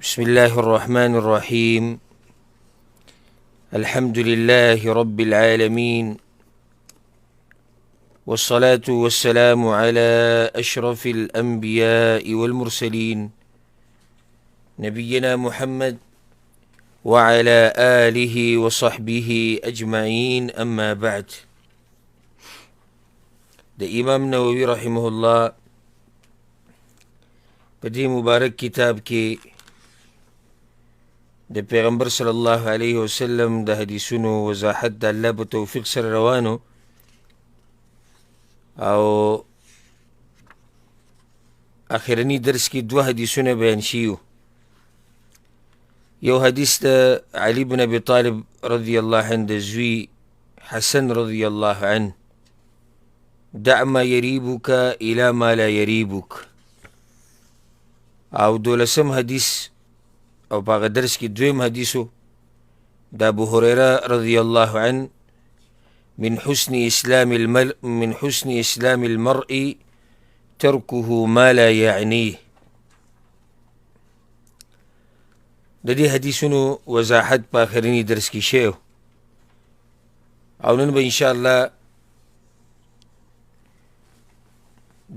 بسم الله الرحمن الرحيم. الحمد لله رب العالمين، والصلاة والسلام على أشرف الأنبياء والمرسلين نبينا محمد وعلى آله وصحبه أجمعين. أما بعد، ده إمام نووي رحمه الله بدي مبارك كتاب كي د پیغمبر صلی الله علیه وسلم د حدیثونو وضاحت د الله په توفیق سره روانو، او اخرنی درس کې دوه حدیثونه بیان شیو. یو حدیث د علی بن ابي طالب رضی الله عنه د زوی حسن رضی الله عنه، دع ما یریبک الى ما لا یریبک. او دولسم حدیث او باغ درس کی دویم حدیثو دا ابو هريره رضی الله عنه، من حسن اسلام المرء تركه ما لا يعنيه. د دې حدیثونو وضاحت په آخرینی درس کې شیو، او نن به انشاءالله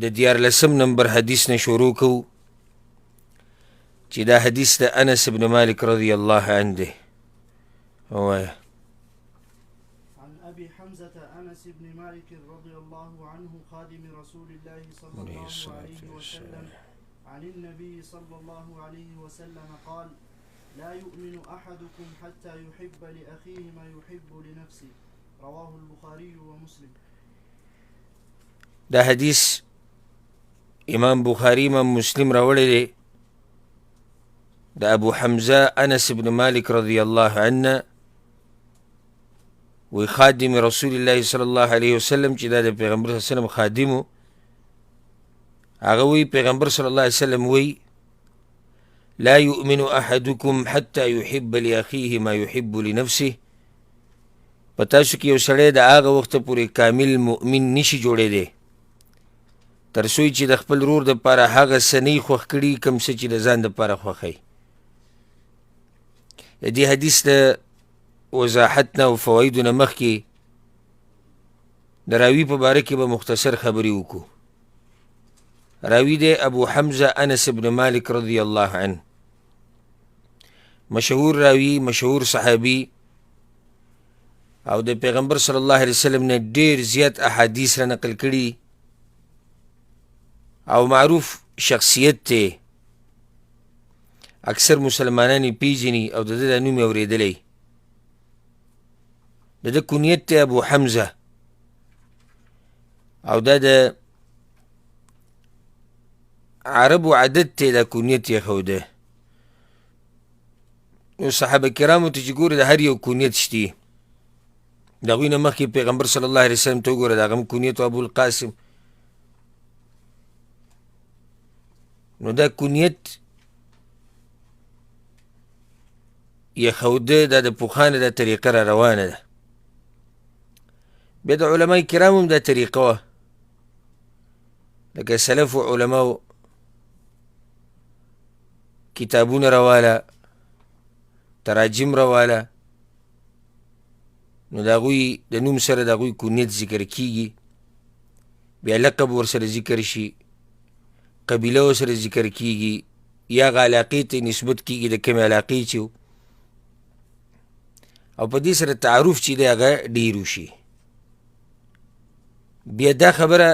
د 14 نمبر حدیث نه شروع کوو، چې دا حدیث د انس بن مالک رضی الله عنه ده. عن أبي حمزة أنس بن مالك رضي الله عنه خادم رسول الله صلى الله عليه وسلم عن النبي صلى الله عليه وسلم قال: لا يؤمن أحدكم حتى يحب لأخيه ما يحب لنفسه. رواه البخاري ومسلم. دا حدیث امام بخاری امام مسلم راوړی دی د ابو حمزه انس بن مالک رضی الله عنه، وی خادم رسول الله صلی الله علیه وسلم، چې دا د پیغمبر صلی الله علیه وسلم خادمو. هغه وی پیغمبر صلی الله علیه وسلم وی: لا يؤمن احدكم حتى يحب لاخيه ما يحب لنفسه. په تاسو کې یو سړی د هغه وخته پورې کامل مؤمن نشي جوړېدی تر څو چې د خپل ورور دپاره هغه څه نه خوښ کړي کوم څه چې د ځان دپاره خوښوي. د دې حدیث د وضاحت نه او فوایدو نه مخکې د راوي په باره کې به مختصر خبرې وکړو. راوي دی ابو حمزه انس بن مالک رضی الله عنه، مشهور راوي، مشهور صحابي، او د پیغمبر صلی الله علیه وسلم نه ډیر زیات احادیث را نقل کړي، او معروف شخصیت ته اکثر مسلمانان یې پیژني او د ده دا نوم یې اورېدلی. د ده کنیت ته ابو حمزه، او دا د عربو عادت ته دا کنیت یې ښوده. نو صحابه کرامو ته چې ګورې د هر یو کنیت شتي. د هغوی نه مخکې پیغمبر صلی الله علیه وسلم ته وګوره، د هغه هم کنیت و ابوالقاسم. نو دا کنیت یې ښوده، دا د پخوانه دا طریقه را روانه ده. بیا د علماء کرامو هم دا طریقه وه، لکه سلفو علماو کتابونه رواله، تراجم رواله، نو د هغوی د نوم سره د هغوی کنیت ذکر کیږي، بیا لقب ورسره ذکر شي، قبیله ورسره ذکر کیږي، یا هغه علاقې ته نسبت کیږي د کومې علاقې چې و، او په دې سره تعارف چې دی هغه ډېر وشي. بیا دا خبره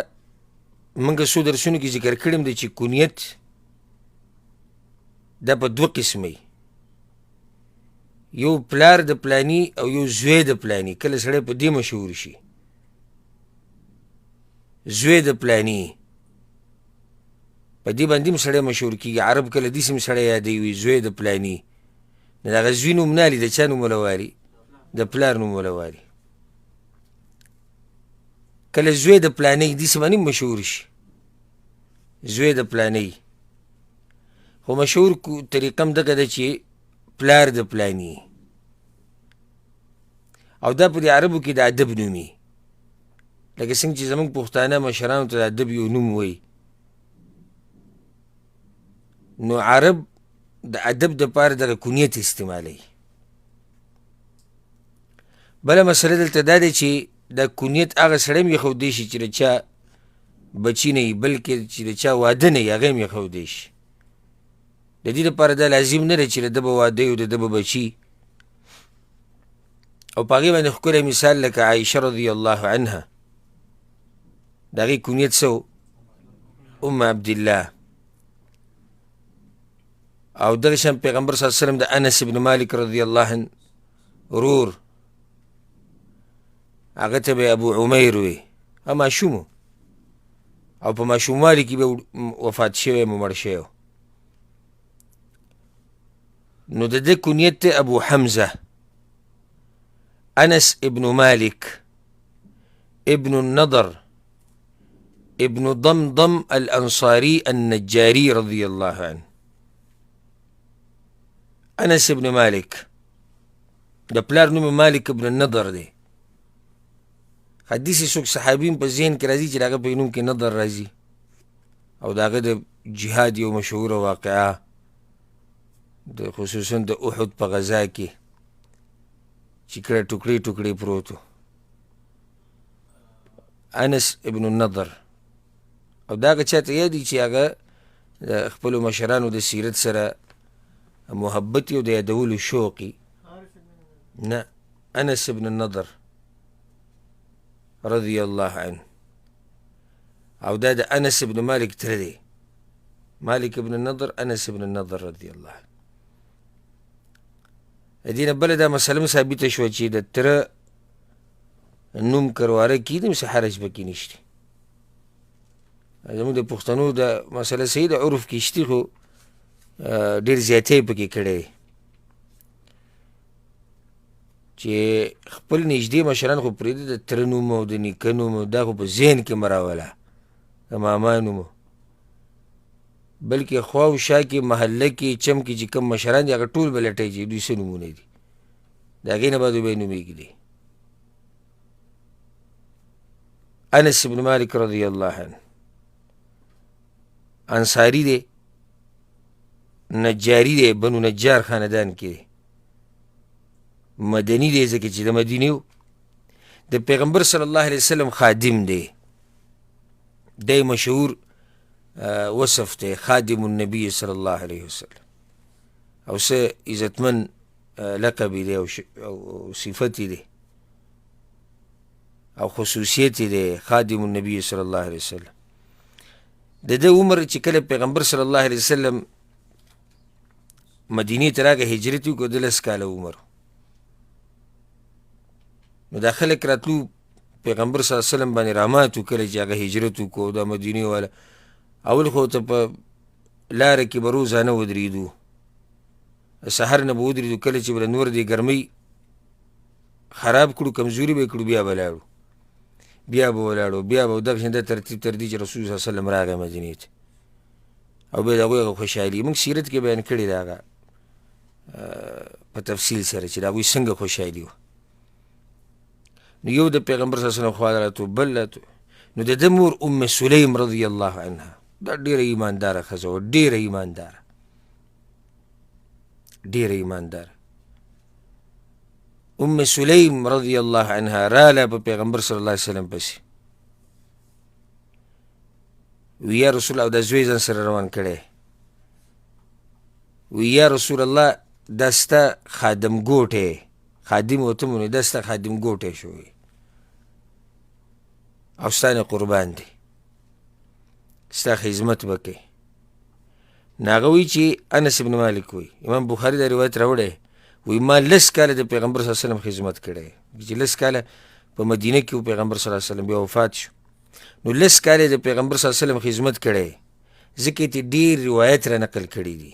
موږ څو درسونو کې ذکر کړې ده چې کنیت دا په دوه قسمه، یو پلار د پلانی او یو زوی د پلانی. کله سړی په دې مشهور شي، زوی د پلانی، په دې باندې هم سړی مشهور کېږي. عرب کله داسې هم سړی یادوي زوی د پلانی، نو د هغه زوی نوم نه الي، د چا نوم وله والي؟ د پلار نوم وله والي. کله زوی د پلانی داسې باندې هم مشهور شي، زوی د پلانی، خو مشهور طریقه هم دغه ده چې پلار د پلانی، او دا په دې عربو کې د ادب نومي، لکه څنګه چې زموږ پښتانه مشرانو ته د ادب یو نوم وایي. نو عرب د ادب دپاره دغه کنیت استعمالوي. بله مسله دلته دا دی چې دا کنیت هغه سړی هم ایښودی شي چې د چا بچي نه وي، بلکې چې د چا واده نه وي هغه هم ایښودی شي. د دې دپاره دا لازم نه دی چې د ده به واده وي او د ده به بچي. او په هغې باندې ښکلی مثال لکه عایشه رضی الله عنها، د هغې کنیت څه ام عبدالله. او دغه شان پیغمبر صلی الله علیه وسلم د انس ابن مالک رضی الله عنه ورور، هغه ته به ابو عمیر وي، هغه ماشوم و او په ماشوموالي کې به وفات شوی مړ شوی. نو د ده کنیت دی ابو حمزه انس ابن مالک ابن النضر ابن ضمضم الانصاري النجاري رضي الله عنه. انس ابن مالک د پلار نوم مالک ابن النضر دی. حدیث څوک صحابین په ذهن کې راځي چې د هغه په نوم کې نضر راځي، او د هغه د جهاد یو مشهوره واقعه د خصوصا د احد په غزا کې چې کله ټوکړې ټوکړې پروت و، انس ابن النضر. او دا هغه چاته یادي چې هغه د خپلو مشرانو د سیرت سره محبت او د یادولو شوقي. نه، انس ابن النضر رضی الله عنه. او دا د انس ابن مالک تره دی، مالک ابن النضر انس ابن النضر رضی الله عنه. د دې نه بله دا مسله هم ثابته شوه چې د تره نوم کرواره کېږي نو څه حرج پکې نشته. زموږ د پښتنو دا مسله صحیح د عرف کې شته، خو ډېر زیاتی پکې کړی دی چې خپل نږدې مشران خو پرېږده، د تره نوم او د نیکه نوم دا خو په ذهن کې مه راوله، د ماما نوم، بلکې خوا او شا کې محله کې چم کې چې کوم مشران دي هغه ټول به لټوي چې دوی څه نومونه دي، د هغې نه بعد به یې نومېږي دی. انس ابن مالک رضی الله عنه انصاری دی، نجاری دی، بنو نجار خاندان کې دی، مدنی دی ځکه چې د مدینې و. د پیغمبر صلی الله علیه وسلم خادم دی، دی مشهور وصف دی خادم النبی صلی الله علیه وسلم، او څه عزتمن لقبی دی او صفتی دی او خصوصیتی دی خادم النبی صلی الله علیه وسلم. د ده عمر چې کله پیغمبر صلی الله علیه وسلم مدینې ته راغی هجرت وکړو، د 10 کاله عمر. نو دا خلک راتلو پیغمبر صلی الله علیه وسلم باندې رحمات وکړی چې هغه هجرت وکړو دا مدینې والا. اول خو ته په لاره کې به روزانه ودرېدو، سحر نه به ودرېدو، کله چې به نور دې ګرمۍ خراب کړو کمزوري به یې کړو بیا به لاړو، بیا به ولاړو، بیا به دغسې دا ترتیب تر دې چې رسول صلی الله علیه وسلم راغی مدینې ته او بیا د هغوی هغه خوشحالي موږ سیرت کې بیان کړې ده هغه په تفصیل سره چې د هغوی څنګه خوشحالي وه. نو یو د پیغمبر صلی الله علیه وسلم خوا راتو، بل راتو. نو د ده مور ام سلیم رضی الله عنها دا ډېره ایمانداره ښځه وه، ډېره ایمانداره، ډېره ایمانداره. ام سلیم رضی الله عنها راله په پیغمبر صلی الله علیه وسلم پسې وی یا رسول الله، او دا زوی ځان سره روان کړی، وی یا رسول الله دا ستا خادم ګوټی، خادم ورته مونږ دا ستا خادم ګوټی شوی او ستا نه قربان دی، ستا خدمت به کوي. نو هغه وایي چې انس ابن مالک وایي، امام بخاري دا روایت راوړی، وی ما 10 کاله د پیغمبر صلی الله علیه وسلم خدمت کړی، چې 10 کاله په مدینه کې و پیغمبر صلی الله علیه وسلم، بیا وفات شو. نو 10 کاله د پیغمبر صلی الله علیه وسلم خدمت کړی، ځکه یې ډېر روایت را نقل کړي دي.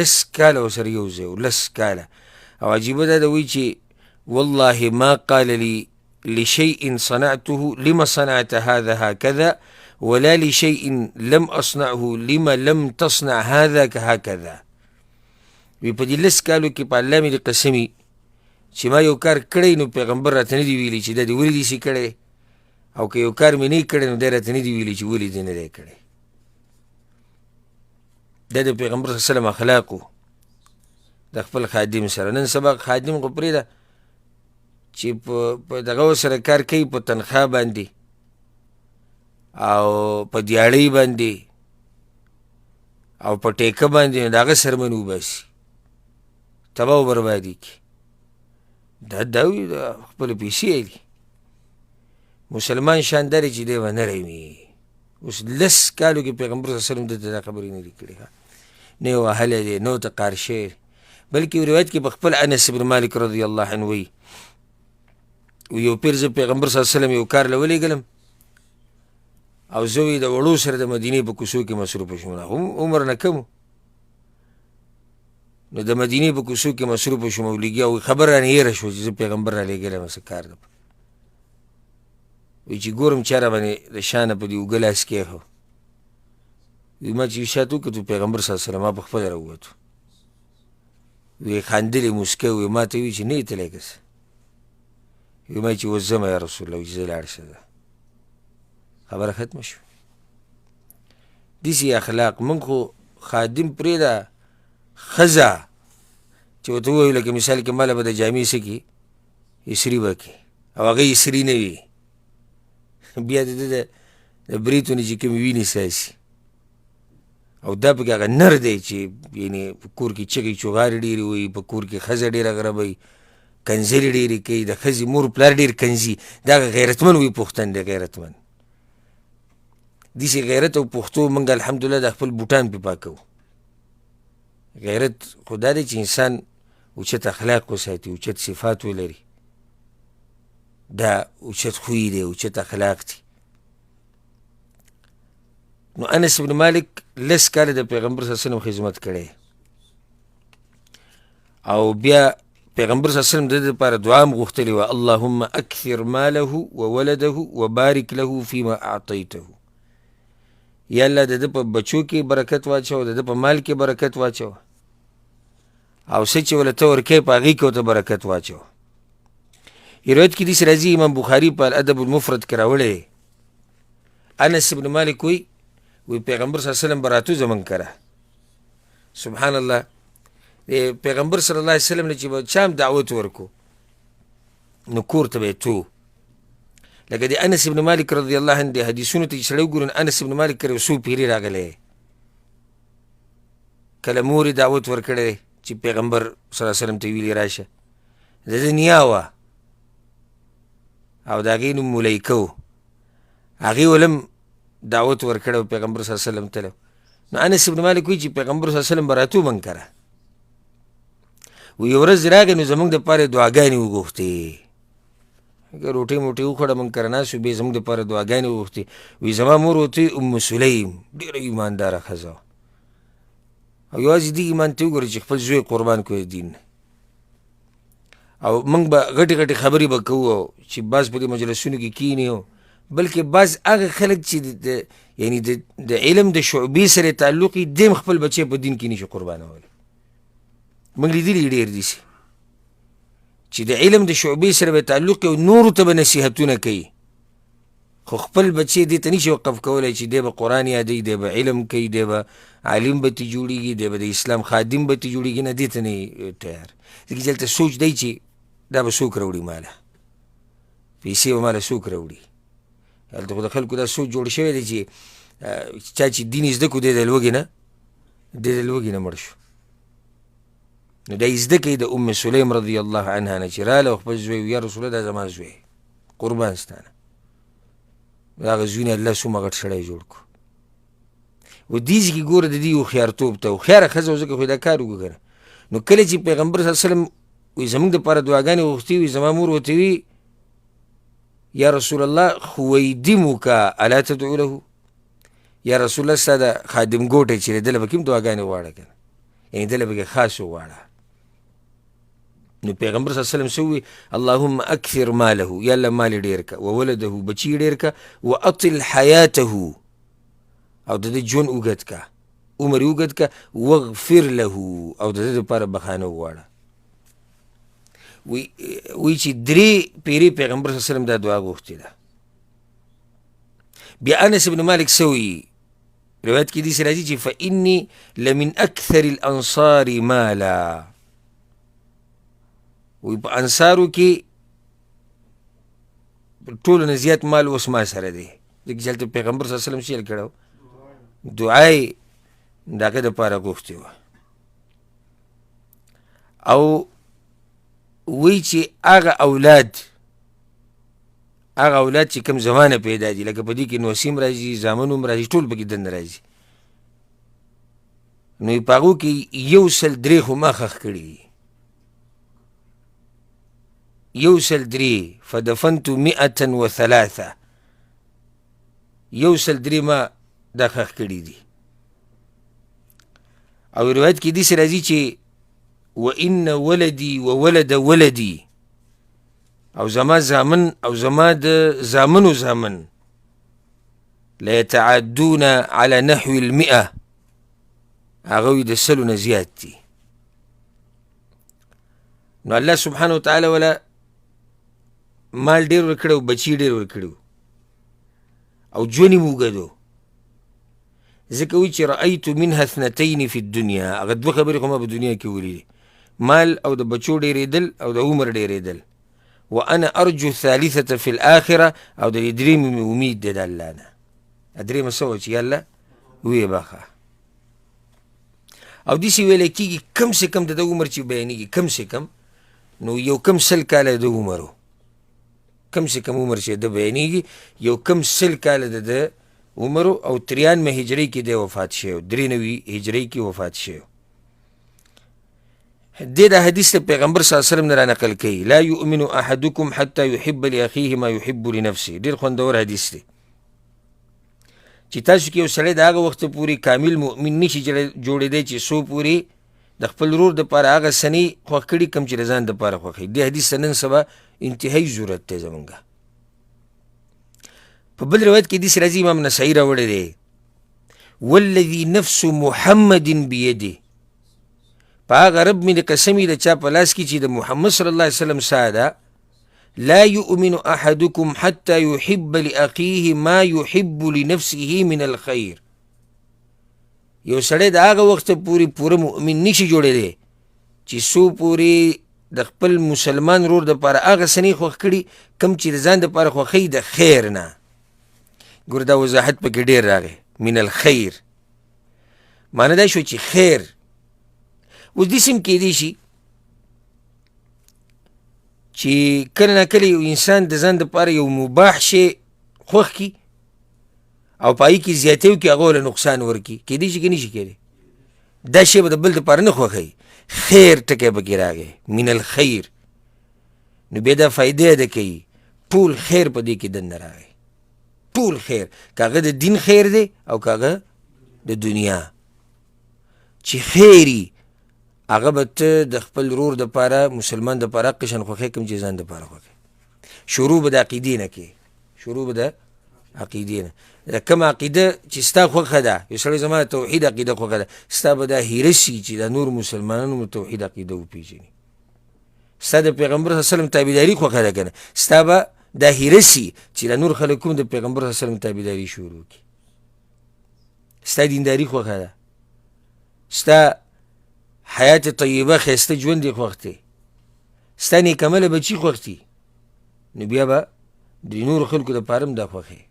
10 کاله ورسره یو ځای و، 10 کاله. او عجیبه دا ده وایي چې والله ما قال لي لشيء صنعته لما صنعت هذا هكذا ولا لشيء لم أصنعه لما لم تصنع هذا هكذا. وی په دې 10 کالو کې په الله مې قسمي چې ما یو کار کړی نو پیغمبر راته نه دی ویلي چې دا دې ولې داسې کړی، او که یو کار مې نه کړی نو دی راته نه دی ویلي چې ولې دې نه دی کړی. دا د پیغمبر صلی الله علیه وسلم اخلاق و د خپل خادم سره. نن سبا خادم خو پرېږده چې په دغه سره کار کوي په تنخواه باندې او په دیاړۍ باندې او په ټیکه باندې، د هغه سرمن وباسي، تباه و بربادي کړي. دا وي د خپلې پیسې دي. مسلمان شان دا دی چې دی به نری وي. اوس 10 کالو کې پیغمبر صلی الله علیه وسلم دته دا خبرې نه دي کړې، نه یې وهلی دی، نه ورته قار شوی، بلکې روایت کې په خپل انس بن مالک رضی الله عنه وایي یو پیر زه پیغمبر صلی الله علیه وسلم یو کار له ولېږلم او زه وی د وړو سره د مدینې په کوڅو کې مصروفه شوم، عمر نه کم نو د مدینې په کوڅو کې مصروفه شوم او لګیا او خبر رانه هېره شوه چې زه پیغمبر را لېږلی څه کار ده. وایي چې ګورم چا را باندې د شانه په دې اوږه لاس کېښو، وایي ما چې شات وکتو پیغمبر صلی الله علیه وسلم ما پخپله را ووتو. وایي خندلې موسکه وایي ما ته وایي چې نه یې تلی که څه؟ وایي ما چې اوس ځمه یا رسول الله، وایي چې زه لاړ شه ده، خبره ختمه شوه. داسې اخلاق. موږ خو خادم پرېږده ښځه چې ورته ووایو لکه مثال کې ماله به د جامې څه کړي اسري به کړي او هغه اسري نه وي، بیا د ده د بریتونه چې کومې وینې ساسي او دا پکې هغه نر دی چې یعنې په کور کې چغې چغارې ډېرې وایي، په کور کې ښځه ډېره غربوي، کنځلې ډېرې کوي، د ښځې مور پلار ډېر کنځي. دا غیرتمن وي، پښتن دی غیرتمن. داسې غیرت او پښتو موږ الحمدلله د خپل بوټان پې پاکوو. غیرت خو دا دی چې انسان اوچت اخلاق وساتي، اوچت صفات ولري، دا اوچت خوی دی، اوچت اخلاق دي. نو انس بن مالک 10 کاله د پیغمبر صلی الله علیه وسلم خدمت کړی او بیا پیغمبر صلی الله علیه وسلم د ده دپاره دعا هم غوښتلې وه، اللهم اکثر ماله وولده وبارک له فیما اعطیته. یا الله د ده په بچو کې برکت واچوه، د ده په مال کې برکت واچوه او څه چې ولې ته ورکوې په هغې کې ورته برکت واچوه. روایت کې داسې راځي، امام بخاري په الادب المفرد کې راوړی دی. انس بن مالک وایي پیغمبر صلی الله علیه وسلم به راتو زمونږ کره. سبحان الله. پیغمبر صلی الله علیه وسلم نه چې به چا هم دعوت ورکو نو کور ته به یې تو. لکه د انس بن مالک رضی الله عنه د حدیثونو ته چې سړی وګوري انس بن مالک کره یو څو پیري راغلی، کله مور یې دعوت ورکړی چې پیغمبر صلی الله علیه وسلم ته ویلي راشه، د ده نیا وه او د هغې نوم ملیکه و، هغې ولم دعوت ورکړی و پیغمبر صلی الله علیه وسلم ته. نو انس بن مالک وایي چې پیغمبر صلی الله علیه وسلم به راتو موږ کره. وایي یو ورځ راغی نو زموږ دپاره یې دعاګانې وغوښتې، روټۍ موټۍ وخوړه، موږ کره ناست وو، بیا یې زموږ دپاره دعاګانې وغوښتې. وایي زما مور ورته ام سلیم ډېره ایمانداره ښځه وه او یوازې دې ایمان ته وګوره چې خپل زوی قربان کړو د دین نه. او موږ به غټې غټې خبرې به کوو چې بعض په دې مجلسونو کې کښېني، بلکې بعض هغه خلک چې یعنې د علم د شعبې سره تعلق یې دیم خپل بچی په دین کې نشي قربانولی. موږ لیدلي ډېر داسې چې د علم د شعبې سره به تعلق یې نورو ته به نصیحتونه کوي خو خپل بچی دې ته نشي وقف کولی چې دی به قرآن یادوي، دی به علم کوي، دی به عالم به ترې جوړېږي، دی به د اسلام خادم به ترې جوړېږي، نه دې ته نه تیار. ځکه چې هلته سوچ دی چې دا به څوک راوړي ماله، پیسې به ماله څوک راوړي. هلته خو د خلکو دا سوچ جوړ شوی دی چې چا چې دین زده کړو دی د لوږې نه مړ شو. نو دا یې زده کوي د ام سلیم رضی الله عنها نه چې راله او خپل زوی یا رسول الله دا زما زوی قربان ستانه، هغه زوی نه الله څومره غټ سړی جوړ کړو. و دې کې ګوره د دې هوښیارتوب ته، هوښیاره ښځه و ځکه خو دا کار وکړه. نو کله چې پیغمبر صلی الله علیه وسلم وایي زموږ دپاره دعاګانې غوښتې وي، زما مور ورته وي یا رسول الله خویدمک الا تدعو له، یا رسول الله ستا د خادم ګوټی چې دی دله به کوم دعاګانې غواړه که نه، یعنې دله به کې خاص وغواړه. نو پیغمبر صلی الله علیه وسلم څه ووایي اللهم اکثر ماله، یا الله مال یې ډېر که، وولده بچي یې ډېر که، واطل حیاته او د ده ژوند اوږد که، عمر یې اوږد که، واغفر له او د ده دپاره بخانه وغواړه. وی چې 3 پیرې پیغمبر صلی الله علیه وسلم دا دعا غوښتې ده. بیا انس بن مالک څه وایي روایت کې داسې راځي چې فإني لمن أكثر الأنصار مالا، وی په انصارو کې ټولو نه زیات مال اوس ما سره دی، ځکه چې هلته پیغمبر صلی الله علیه وسلم چیل کړی و، دعا یې د هغه دپاره غوښتې وه. او وی چې هغه اولاد چې کوم زمانه پیدا دي، لکه په دې کې نوسیم راځي، زامن هم راځي، ټول پکې دننه راځي، نو په هغو کې 103 خو ما ښخ کړي دي، 103 فدفنت 103 103 ما دا ښخ کړي دي. او روایت کې داسې راځي چې وإن ولدي وولد ولدي، او زما زامن او زما د زامنو زامن ليتعدون على نحو 100، هغوی د 100 نه زیات دي. نو الله سبحانه وتعالی ولا مال ډېر ورکړی او بچي ډېر ورکړي او ژوند یې موږدو، ځکه وایي چې رأیت منها 2 فی الدنیا، هغه 2 خبرې خو ما په دنیا کې ولیدې، مال او د بچو ډېرېدل او د عمر ډېرېدل. وانا ارجو 3 فی الآخره، او د دې 3 مې امید دی د الله نه، 3 څه وه چې یالله ویې بخه. او داسې ویلی کېږي کم سے کم د ده عمر چې بیانېږي کم سے کم نو یو کم 100 کاله د عمر و، کم سے کم عمر چې د بیانېږي یو کم 100 کاله د ده عمر و، او 93 هجرۍ کې دی وفات شوی، 93 هجرۍ کې وفات شوی. دې دا حدیث ته پیغمبر صلی الله علیه وسلم نه را نقل کوي، لا یؤمن احدکم حتی یحب لاخیه ما یحب لنفسه. ډېر خوندور حدیث دی چې تاسو کې یو سړی د هغه وخته پورې کامل مؤمن نشي جوړېدی چې څو پورې د خپل ورور دپاره هغه سنې خوښ کړي کوم چې د ځان دپاره خوښوي. دې حدیث ته نن سبا انتهایي ضرورت دی زمونږ. په بل روایت کې داسې راځي، امام نسایي راوړی دی، والذي نفس محمد بیده، په هغه رب مې د قسم د چا په لاس کې چې د محمد صلی الله علیه وسلم ساه ده، لا یؤمن احدکم حتی یحب لاخیه ما یحب لنفسه من الخیر. یو سړی د هغه وخته پورې پوره مؤمن نشي جوړېدی چې څو پورې د خپل مسلمان ورور دپاره هغه سنې خوښ کړي کوم چې د ځان دپاره خوښوي د خیر نه. ګوره دا وضاحت پکې ډېر راغی، من الخیر معنی دا شو چې خیر. اوس داسې هم کیدی شي چې کله نه کله یو انسان د ځان دپاره یو مباح شی خوښ کړي او په هغې کې زیاتی وکړي، هغه له نقصان ورکړي، کیدی شي که نه شي کیدی، دا شی به د بل دپاره نه خوښوي، خیر ټکی پکې راغی، من الخیر. نو بیا دا فایده اده کوي، ټول خیر په دې کې دننه راغی، ټول خیر، که هغه د دین خیر دی او که هغه د دنیا. چې خیري هغه به ته د خپل ورور دپاره مسلمان دپاره قشن خوښوې کوم چې ځان دپاره خوښوې. شروع به د عقیدې نه کوې، شروع به د عقیدې نه. کوم عقیده چې ستا خوښه ده، یو سړی زما د توحید عقیده خوښه ده، ستا به دا هیره شي چې دا نور مسلمانانو د توحید عقیده وپېژني. ستا د پیغمبر صلی الله علیه وسلم تابعداري خوښه ده که نه، ستا به دا هیره شي چې دا نور خلک کوم د پیغمبر صلی الله علیه وسلم تابعداري شروع کړي. ستا دینداري خوښه ده، ستا حیات طیبه ښایسته ژوند یې خوښ دی، ستا نیکعمله بچي خوښ دي، نو بیا به د نورو خلکو دپاره هم دا خوښوې.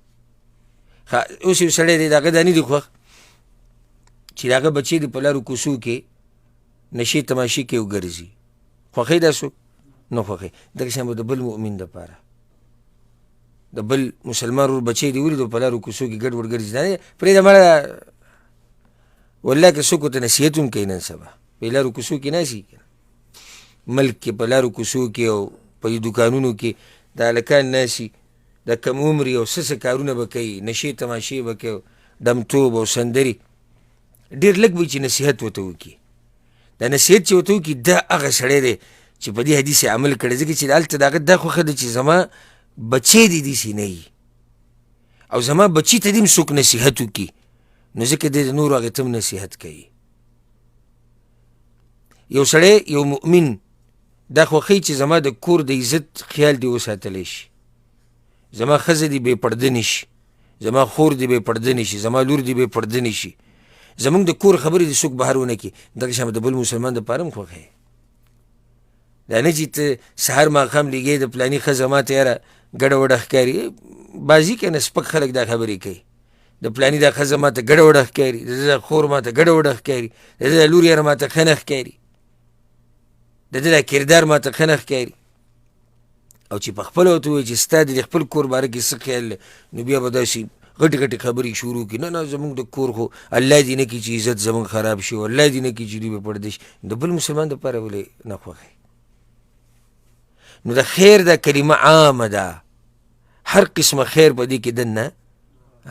اوس یو سړی دی د هغه دا نه دي خوښ چې د هغه بچی دې په لارو کوڅو کې نشې تماشې کې وګرځي، خوښوي دا څوک؟ نه خوښوي. دغه شان به د بل مؤمن دپاره د بل مسلمان ورور بچی دې ولیدو په لارو کوڅو کې ګډ وډ ګرځي، دا پرېږده مړه، والله که څوک ورته نصیحت هم کوي نن سبا په لارو کوڅو کې ناستي، ملک کې په لارو کوڅو کې او په دوکانونو کې دا هلکان ناستي، د کم عمري او څه کارونه به کوي، نشې تماشې به کوي، ډمتوب او سندرې. ډېر لږ به چې نصیحت ورته وکړي. دا نصیحت چې ورته وکړي دا هغه سړی دی چې په دې حدیث یې عمل کړی، ځکه چې هلته د هغه دا خوښه ده چې زما بچی دې داسې نه وي او زما بچي ته دې هم څوک نصیحت وکړي، نو ځکه دی د نورو هغې ته هم نصیحت کوي. یو سړی یو مؤمن دا خوښوي چې زما د کور د عزت خیال دې وساتلی شي، زما ښځه دې بې پرده نه شي، زما خور دې به پړده نه شي، زما لور دې به پړده نه شي. زمونږ د کور خبرې دې څوک بهر ونه کړي. دغه شان د بل مسلمان دپاره هم خوښ یې. دا نه چې ته سهار ماښام لګې د پلاني ښځه ما ته یاره ګډه وډه ښکاري. بازي که نه سپک خلک دا خبرې کوي. د پلاني دا ښځه ما ته ګډه وډه ښکاري، د ده دا خور ما ته ګډه وډه ښکاري، د ده دا لور یاره ما ته ښه نه ښکاري، د ده دا کردار ما ته ښه نه ښکاري. او چې په خپله ورته ووایي چې ستا د خپل کور باره کې څه خیال دی، نو بیا به داسې غټې غټې خبرې شروع کړي. نه نه زمونږ د کور خو الله دې نه کړي چې عزت زمونږ خراب شي، او الله دې نه کړي چې دوی به پړده شي. د بل مسلمان دپاره ولې نه خوښوي؟ نو د خیر دا کلمه عامه ده، هر قسمه خیر په دې کې دننه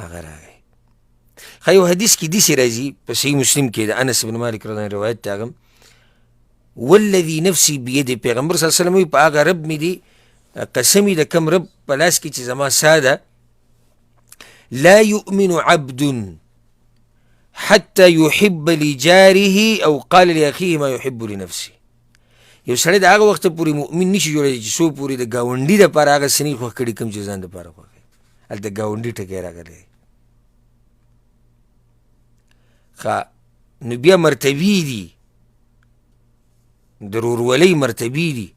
هغه راغی. ښه یو حدیث کې داسې راځي په صحیح مسلم کې د انس بن مالک رضی الله عنه روایت دی. هغه والذي نفسي بيده، پیغمبر صلی الله علیه وسلم وایي په هغه رب مې دی قسم د کم رب په لاس کې چې زما ساده، لا يؤمن عبد حتى يحب لجاره او قال لاخيه ما يحب لنفسه. یو سړی د هغه وخته پورې مؤمن نشي جوړېدی چې څو پورې د ګاونډي دپاره هغه څه نه خوښ کړي کوم چې ځان دپاره خوښ وي. هلته ګاونډي ټکی راغلی. ښه نو بیا مرتبې دي، د رورولۍ مرتبې دي.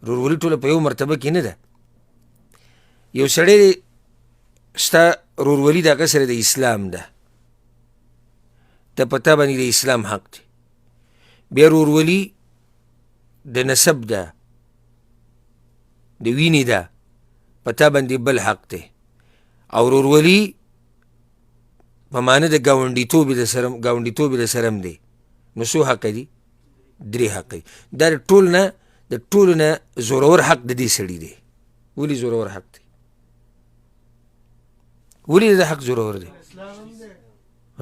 رورولي ټوله په یو مرتبه کې نه ده. یو سړی ستا رورولي د هغه سره د اسلام ده، ته په تا باندې د اسلام حق دی. بیا رورولي د نسب ده، د وینې ده، په تا باندې بل حق دی. او رورولي په معنی د ګاونډیتوب د سره هم دی. نو څو حق دي؟ 3 حق دي. دا د ټولو نه زورور حق د دې سړي دی. ولې زورور حق دی؟ ولې د حق زورور دی؟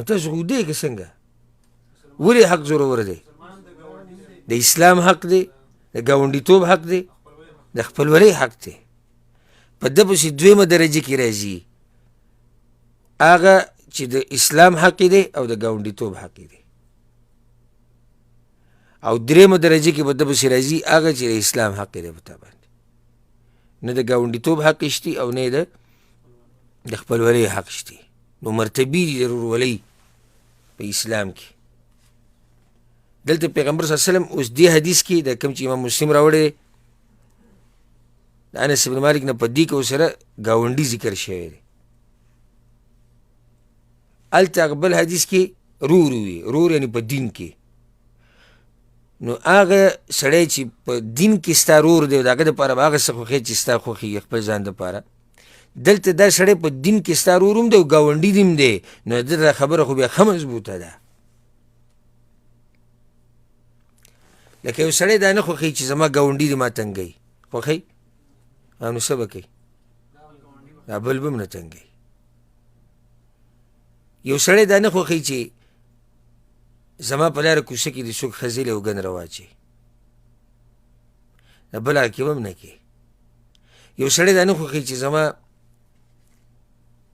تاسو خو دی که څنګه؟ ولې حق زورور دی؟ د اسلام حق دی، د ګاونډیتوب حق دی، د خپلولۍ حق دی. په ده پسې 2مه درجه کې راځي هغه چې د اسلام حق دی او د ګاونډیتوب حق دی. او 3مه درجه کې په ده پسې راځي هغه چې د اسلام حق دی په تا باندې. نه د ګاونډیتوب حق شتي او نه د خپلولۍ حق شتي. نو مرتبې دي د رورولۍ په اسلام کې. دلته پیغمبر صلی الله علیه وسلم اوس دې حدیث کې د کوم چې امام مسلم راوړی د انس بن مالک نه په دې کې ورسره ګاونډي ذکر شوی دی. هلته هغه بل حدیث کې رور وي، رور یعنې په دین کې. نو هغه سړی چې په دین کې ستا رور دی د هغه دپاره به هغه څه خوښوي چې ستا خوښېږي خپل ځان دپاره. دلته دا سړی په دین کې ستا رور هم دی او ګاونډي دې هم دی. نو د دا خبره خو بیا ښه مضبوطه ده. لکه یو سړی دا نه خوښوي چې زما ګاونډي دې ما تنګوي، خوښوي؟ نو څه به کوي؟ دا بل به هم نه تنګوي. یو سړی دا نه خوښوي چې زما په لاره کوڅه کې د څوک خځلې او ګن رواچي، د بل عقیب هم نه کوي. یو سړی دا نه خوښوي چې زما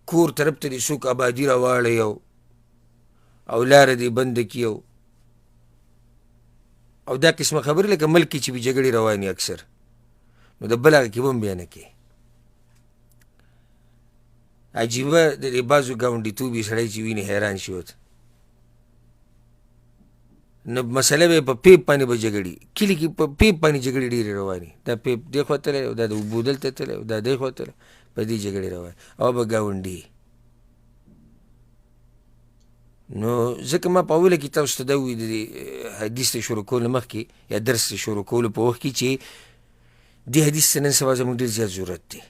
کور طرف ته د څوک آبادي راواړی او لاره دې بنده کړي او دا قسمه خبرې لکه ملک کې چې به جګړې روانې اکثر، نو د بل عقیب هم بیا نه کوي. عجیبه د دې بعضو ګاونډیتوب یې سړی چې ویني حیران شي ورته. نو مسله به په پیپ باندې به جګړې، کلي کې په پیپ باندې جګړې ډېرې روانې. دا پیپ دې خوا تللی او دا د اوبو دلته تللی او دا دې خوا تللی، په دې جګړې روانې او به ګاونډي. نو ځکه ما په اوله کې تاسو ته دا ووایي د دې حدیث ته شروع کولو مخکې یا درس ته شروع کولو په وخت کې چې دې حدیث ته نن سبا زموږ ډېر زیات ضرورت دی.